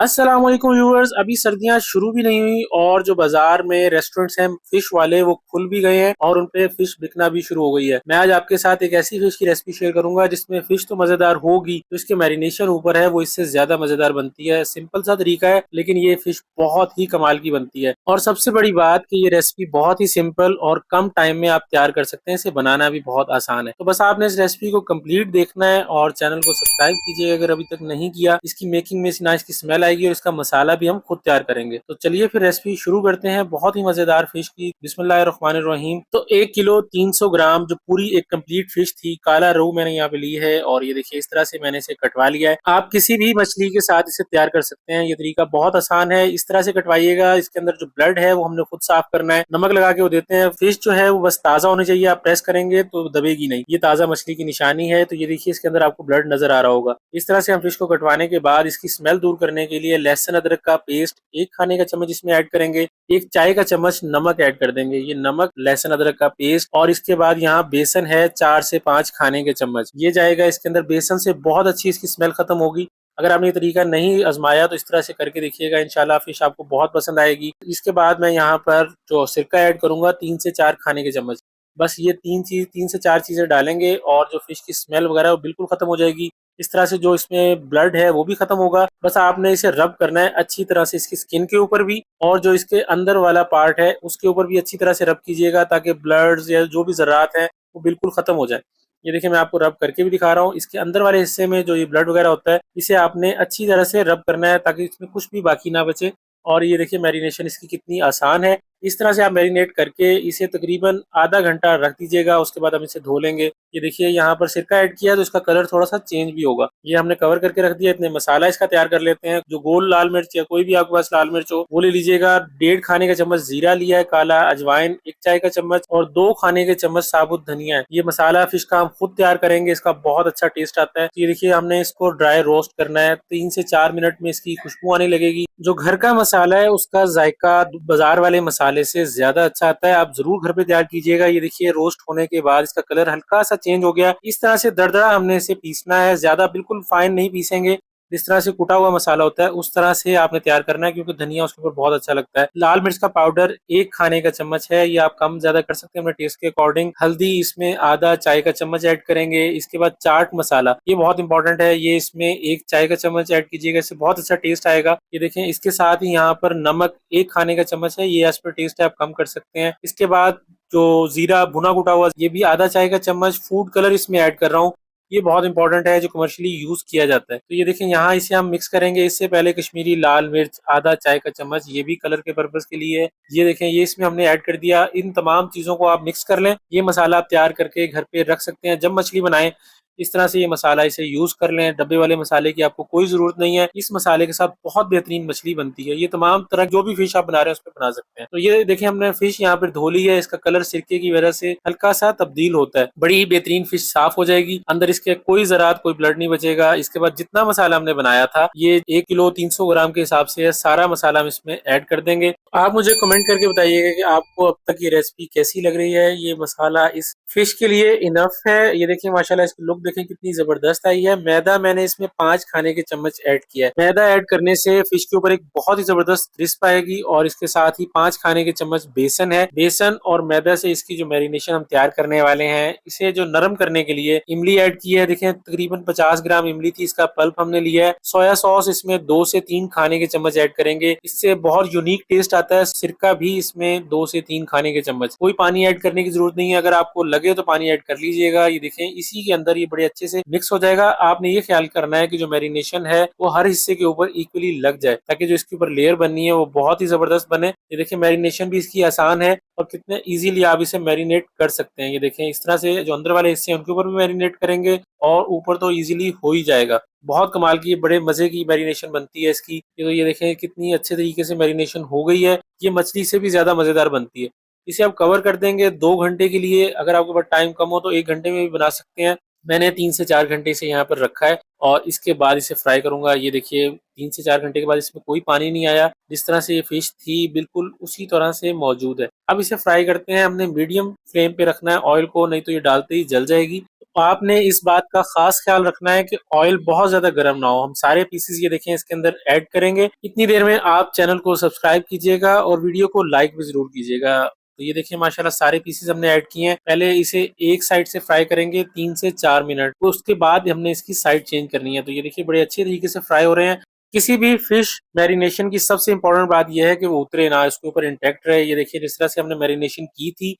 अस्सलाम वालेकुम व्यूअर्स। अभी सर्दियां शुरू भी नहीं हुई और जो बाजार में रेस्टोरेंट्स हैं फिश वाले वो खुल भी गए हैं और उनपे फिश बिकना भी शुरू हो गई है। मैं आज आपके साथ एक ऐसी फिश की रेसिपी शेयर करूंगा जिसमें फिश तो मजेदार होगी, तो इसके मैरिनेशन ऊपर है वो इससे ज्यादा मजेदार बनती है। सिंपल सा तरीका है लेकिन ये फिश बहुत ही कमाल की बनती है। और सबसे बड़ी बात कि ये रेसिपी बहुत ही सिंपल और कम टाइम में आप तैयार कर सकते हैं। इसे बनाना भी बहुत आसान है। तो बस आपने इस रेसिपी को कंप्लीट देखना है और चैनल को सब्सक्राइब कीजिए अगर अभी तक नहीं किया। इसकी मेकिंग में ना इसकी स्मेल आएगी और इसका मसाला भी हम खुद तैयार करेंगे। तो चलिए फिर रेसिपी शुरू करते हैं बहुत ही मजेदार फिश की। बिस्मिल्लाहिर्रहमानिर्रहीम। तो 1 किलो 300 ग्राम जो पूरी एक कंप्लीट फिश थी, काला रोहू मैंने यहाँ पे ली है और ये देखिए इस तरह से मैंने इसे कटवा लिया है। आप किसी भी मछली के साथ इसे तैयार कर सकते हैं। ये तरीका बहुत आसान है। इस तरह से कटवाइएगा। इसके अंदर जो ब्लड है वो हमने खुद साफ करना है। नमक लगा के वो देते हैं। फिश जो है वो बस ताजा होनी चाहिए। आप प्रेस करेंगे तो दबेगी नहीं। ये ताजा मछली की निशानी है। तो ये देखिए इसके अंदर आपको ब्लड नजर आ रहा होगा। इस तरह से हम फिश को कटवाने के बाद इसकी स्मेल दूर करने के लिए लहसुन अदरक का पेस्ट 1 खाने का चम्मच इसमें ऐड करेंगे। 1 चाय का चम्मच नमक ऐड कर देंगे। ये नमक, लहसुन अदरक का पेस्ट और इसके बाद यहाँ बेसन है 4 से 5 खाने के चम्मच। ये जाएगा इसके अंदर। बेसन से बहुत अच्छी इसकी स्मेल खत्म होगी। अगर आपने ये तरीका नहीं आजमाया तो इस तरह से करके देखिएगा, इंशाल्लाह फिश आपको बहुत पसंद आएगी। इसके बाद मैं यहाँ पर जो सिरका ऐड करूंगा 3 से 4 खाने के चम्मच। बस ये 3 से 4 चीजें डालेंगे और जो फिश की स्मेल वगैरह वो बिल्कुल खत्म हो जाएगी। इस तरह से जो इसमें ब्लड है वो भी खत्म होगा। बस आपने इसे रब करना है अच्छी तरह से, इसकी स्किन के ऊपर भी और जो इसके अंदर वाला पार्ट है उसके ऊपर भी अच्छी तरह से रब कीजिएगा ताकि ब्लड्स या जो भी ज़रात है वो बिल्कुल खत्म हो जाए। ये देखिए मैं आपको रब करके भी दिखा रहा हूँ। इसके अंदर वाले हिस्से में जो ये ब्लड वगैरह होता है इसे आपने अच्छी तरह से रब करना है ताकि इसमें कुछ भी बाकी ना बचे। और ये देखिए मैरिनेशन इसकी कितनी आसान है। इस तरह से आप मैरिनेट करके इसे तकरीबन आधा घंटा रख दीजिएगा। उसके बाद हम इसे धो लेंगे। ये देखिए यहाँ पर सिरका ऐड किया तो इसका कलर थोड़ा सा चेंज भी होगा। ये हमने कवर करके रख दिया। इतने मसाला इसका तैयार कर लेते हैं। जो गोल लाल मिर्च या कोई भी आपके पास लाल मिर्च हो वो ले लीजिएगा। 1.5 खाने का चम्मच जीरा लिया है काला, अजवाइन 1 चाय का चम्मच और 2 खाने के चम्मच साबुत धनिया है। ये मसाला फिश का हम खुद तैयार करेंगे। इसका बहुत अच्छा टेस्ट आता है। ये देखिए हमने इसको ड्राई रोस्ट करना है। 3 से 4 मिनट में इसकी खुशबू आने लगेगी। जो घर का मसाला है उसका जायका बाजार वाले मसाले से ज्यादा अच्छा आता है। आप जरूर घर पे तैयार कीजिएगा। ये देखिए रोस्ट होने के बाद इसका कलर हल्का सा चेंज हो गया। इस तरह से दरदरा हमने इसे पीसना है, ज्यादा बिल्कुल फाइन नहीं पीसेंगे। जिस तरह से कुटा हुआ मसाला होता है उस तरह से आपने तैयार करना है क्योंकि धनिया उसके ऊपर बहुत अच्छा लगता है। लाल मिर्च का पाउडर 1 खाने का चम्मच है। ये आप कम ज्यादा कर सकते हैं अपने टेस्ट के अकॉर्डिंग। हल्दी इसमें आधा 1 चाय का चम्मच ऐड करेंगे। इसके बाद चाट मसाला, ये बहुत इंपॉर्टेंट है। ये इसमें 1 चाय का चम्मच ऐड कीजिएगा, इससे बहुत अच्छा टेस्ट आएगा। ये देखें इसके साथ ही यहाँ पर नमक 1 खाने का चम्मच है। ये एज पर टेस्ट है, आप कम कर सकते हैं। इसके बाद जो जीरा भुना कुटा हुआ ये भी आधा 1 चाय का चम्मच। फूड कलर इसमें ऐड कर रहा हूँ। ये बहुत इंपॉर्टेंट है जो कमर्शियली यूज किया जाता है। तो ये देखें यहाँ इसे हम मिक्स करेंगे। इससे पहले कश्मीरी लाल मिर्च आधा 1 चाय का चम्मच, ये भी कलर के पर्पज के लिए है। ये देखें ये इसमें हमने ऐड कर दिया। इन तमाम चीजों को आप मिक्स कर लें। ये मसाला आप तैयार करके घर पे रख सकते हैं। जब मछली बनाएं इस तरह से ये मसाला इसे यूज कर लें। डब्बे वाले मसाले की आपको कोई जरूरत नहीं है। इस मसाले के साथ बहुत बेहतरीन मछली बनती है। ये तमाम तरह जो भी फिश आप बना रहे हैं उस पर बना सकते हैं। तो ये देखें हमने फिश यहाँ पर धो ली है। इसका कलर सिरके की वजह से हल्का सा तब्दील होता है। बड़ी ही बेहतरीन फिश साफ हो जाएगी। अंदर इसके कोई ज़रात कोई ब्लड नहीं बचेगा। इसके बाद जितना मसाला हमने बनाया था ये 1 किलो 300 ग्राम के हिसाब से है। सारा मसाला हम इसमें ऐड कर देंगे। आप मुझे कमेंट करके बताइएगा कि आपको अब तक ये रेसिपी कैसी लग रही है। ये मसाला इस फिश के लिए इनफ है। ये देखिए माशाल्लाह इसकी लुक देखें कितनी जबरदस्त आई है। मैदा मैंने इसमें 5 खाने के चम्मच ऐड किया है। मैदा ऐड करने से फिश के ऊपर एक बहुत ही जबरदस्त क्रिस्प आएगी और इसके साथ ही 5 खाने के चम्मच बेसन है। बेसन और मैदा से इसकी जो मैरिनेशन हम तैयार करने वाले हैं, इसे जो नरम करने के लिए इमली ऐड की है। देखें तकरीबन 50 ग्राम इमली थी, इसका पल्प हमने लिया है। सोया सॉस इसमें 2 से 3 खाने के चम्मच ऐड करेंगे। इससे बहुत यूनिक टेस्ट आता है। सिरका भी इसमें 2 से 3 खाने के चम्मच। कोई पानी ऐड करने की जरूरत नहीं है। अगर आपको लगे तो पानी ऐड कर लीजिएगा। ये देखें इसी के अंदर ये बड़े अच्छे से मिक्स हो जाएगा। आपने ये ख्याल करना है कि जो मैरिनेशन है वो हर हिस्से के ऊपर इक्वली लग जाए ताकि जो इसके ऊपर लेयर बननी है वो बहुत ही जबरदस्त बने। ये देखिए मैरिनेशन भी इसकी आसान है और कितने इजीली आप इसे मैरिनेट कर सकते हैं। ये देखें इस तरह से जो अंदर वाले हिस्से हैं उनके ऊपर भी मैरिनेट करेंगे और ऊपर तो इजीली हो ही जाएगा। बहुत कमाल की बड़े मजे की मैरिनेशन बनती है इसकी। ये देखें कितनी अच्छे तरीके से मैरिनेशन हो गई है। ये मछली से भी ज्यादा मजेदार बनती है। इसे आप कवर कर देंगे 2 घंटे के लिए। अगर आपके पास टाइम कम हो तो 1 घंटे में भी बना सकते हैं। मैंने 3 से 4 घंटे से यहाँ पर रखा है और इसके बाद इसे फ्राई करूंगा। ये देखिए 3 से 4 घंटे के बाद इसमें कोई पानी नहीं आया। जिस तरह से ये फिश थी बिल्कुल उसी तरह से मौजूद है। अब इसे फ्राई करते हैं। हमने मीडियम फ्लेम पे रखना है ऑयल को, नहीं तो ये डालते ही जल जाएगी। आपने इस बात का खास ख्याल रखना है कि ऑयल बहुत ज्यादा गर्म ना हो। हम सारे पीसेस ये देखें इसके अंदर ऐड करेंगे। इतनी देर में आप चैनल को सब्सक्राइब कीजिएगा और वीडियो को लाइक भी जरूर कीजिएगा। तो ये देखिए माशाल्लाह सारे पीसेस हमने ऐड किए हैं। पहले इसे एक साइड से फ्राई करेंगे 3 से 4 मिनट, तो उसके बाद हमने इसकी साइड चेंज करनी है। तो ये देखिए बड़े अच्छे तरीके से फ्राई हो रहे हैं। किसी भी फिश मैरिनेशन की सबसे इंपॉर्टेंट बात यह है कि वो उतरे ना, इसके ऊपर इंटैक्ट रहे। ये देखिए जिस तरह से हमने मैरिनेशन की थी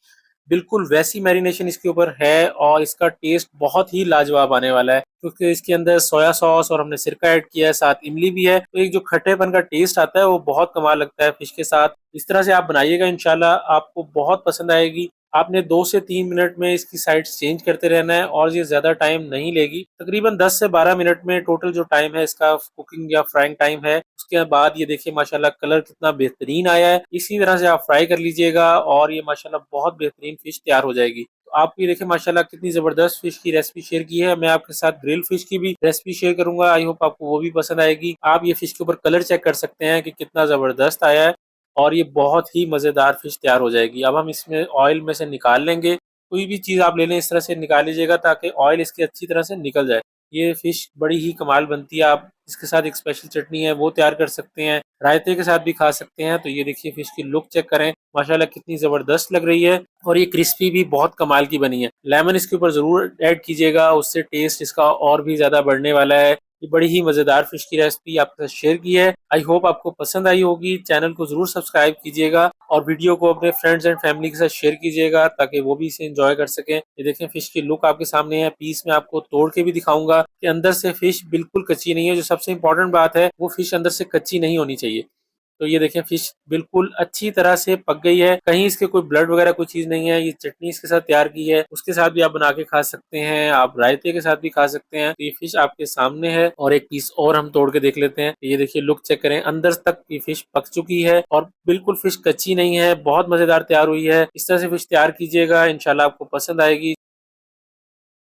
बिल्कुल वैसी मैरिनेशन इसके ऊपर है और इसका टेस्ट बहुत ही लाजवाब आने वाला है, क्योंकि इसके अंदर सोया सॉस और हमने सिरका ऐड किया है, साथ इमली भी है। तो एक जो खट्टेपन का टेस्ट आता है वो बहुत कमाल लगता है फिश के साथ। इस तरह से आप बनाइएगा, इंशाल्लाह आपको बहुत पसंद आएगी। आपने 2 से 3 मिनट में इसकी साइड्स चेंज करते रहना है और ये ज्यादा टाइम नहीं लेगी। तकरीबन 10 से 12 मिनट में टोटल जो टाइम है इसका कुकिंग या फ्राइंग टाइम है। उसके बाद ये देखिए माशाल्लाह कलर कितना बेहतरीन आया है। इसी तरह से आप फ्राई कर लीजिएगा और ये माशाल्लाह बहुत बेहतरीन फिश तैयार हो जाएगी। तो आप ये देखिए माशाल्लाह कितनी जबरदस्त फिश की रेसिपी शेयर की है। मैं आपके साथ ग्रिल फिश की भी रेसिपी शेयर करूंगा। आई होप आपको वो भी पसंद आएगी। आप ये फिश के ऊपर कलर चेक कर सकते हैं कि कितना जबरदस्त आया है और ये बहुत ही मजेदार फिश तैयार हो जाएगी। अब हम इसमें ऑयल में से निकाल लेंगे। कोई भी चीज आप ले लें इस तरह से निकाल लीजिएगा ताकि ऑयल इसकी अच्छी तरह से निकल जाए। ये फिश बड़ी ही कमाल बनती है। आप इसके साथ एक स्पेशल चटनी है वो तैयार कर सकते हैं, रायते के साथ भी खा सकते हैं। तो ये देखिए फिश की लुक चेक करें, माशाल्लाह कितनी जबरदस्त लग रही है और ये क्रिस्पी भी बहुत कमाल की बनी है। लेमन इसके ऊपर जरूर ऐड कीजिएगा, उससे टेस्ट इसका और भी ज्यादा बढ़ने वाला है। ये बड़ी ही मजेदार फिश की रेसिपी आपके साथ शेयर की है। आई होप आपको पसंद आई होगी। चैनल को जरूर सब्सक्राइब कीजिएगा और वीडियो को अपने फ्रेंड्स एंड फैमिली के साथ शेयर कीजिएगा ताकि वो भी इसे एंजॉय कर सकें। ये देखें फिश की लुक आपके सामने है। पीस में आपको तोड़ के भी दिखाऊंगा कि अंदर से फिश बिल्कुल कच्ची नहीं है। जो सबसे इंपॉर्टेंट बात है वो फिश अंदर से कच्ची नहीं होनी चाहिए। तो ये देखें फिश बिल्कुल अच्छी तरह से पक गई है, कहीं इसके कोई ब्लड वगैरह कोई चीज नहीं है। ये चटनी इसके साथ तैयार की है, उसके साथ भी आप बना के खा सकते हैं, आप रायते के साथ भी खा सकते हैं। तो ये फिश आपके सामने है और एक पीस और हम तोड़ के देख लेते हैं। ये देखिए लुक चेक करें, अंदर तक ये फिश पक चुकी है और बिल्कुल फिश कच्ची नहीं है, बहुत मजेदार तैयार हुई है। इस तरह से फिश तैयार कीजिएगा, इंशाल्लाह आपको पसंद आएगी।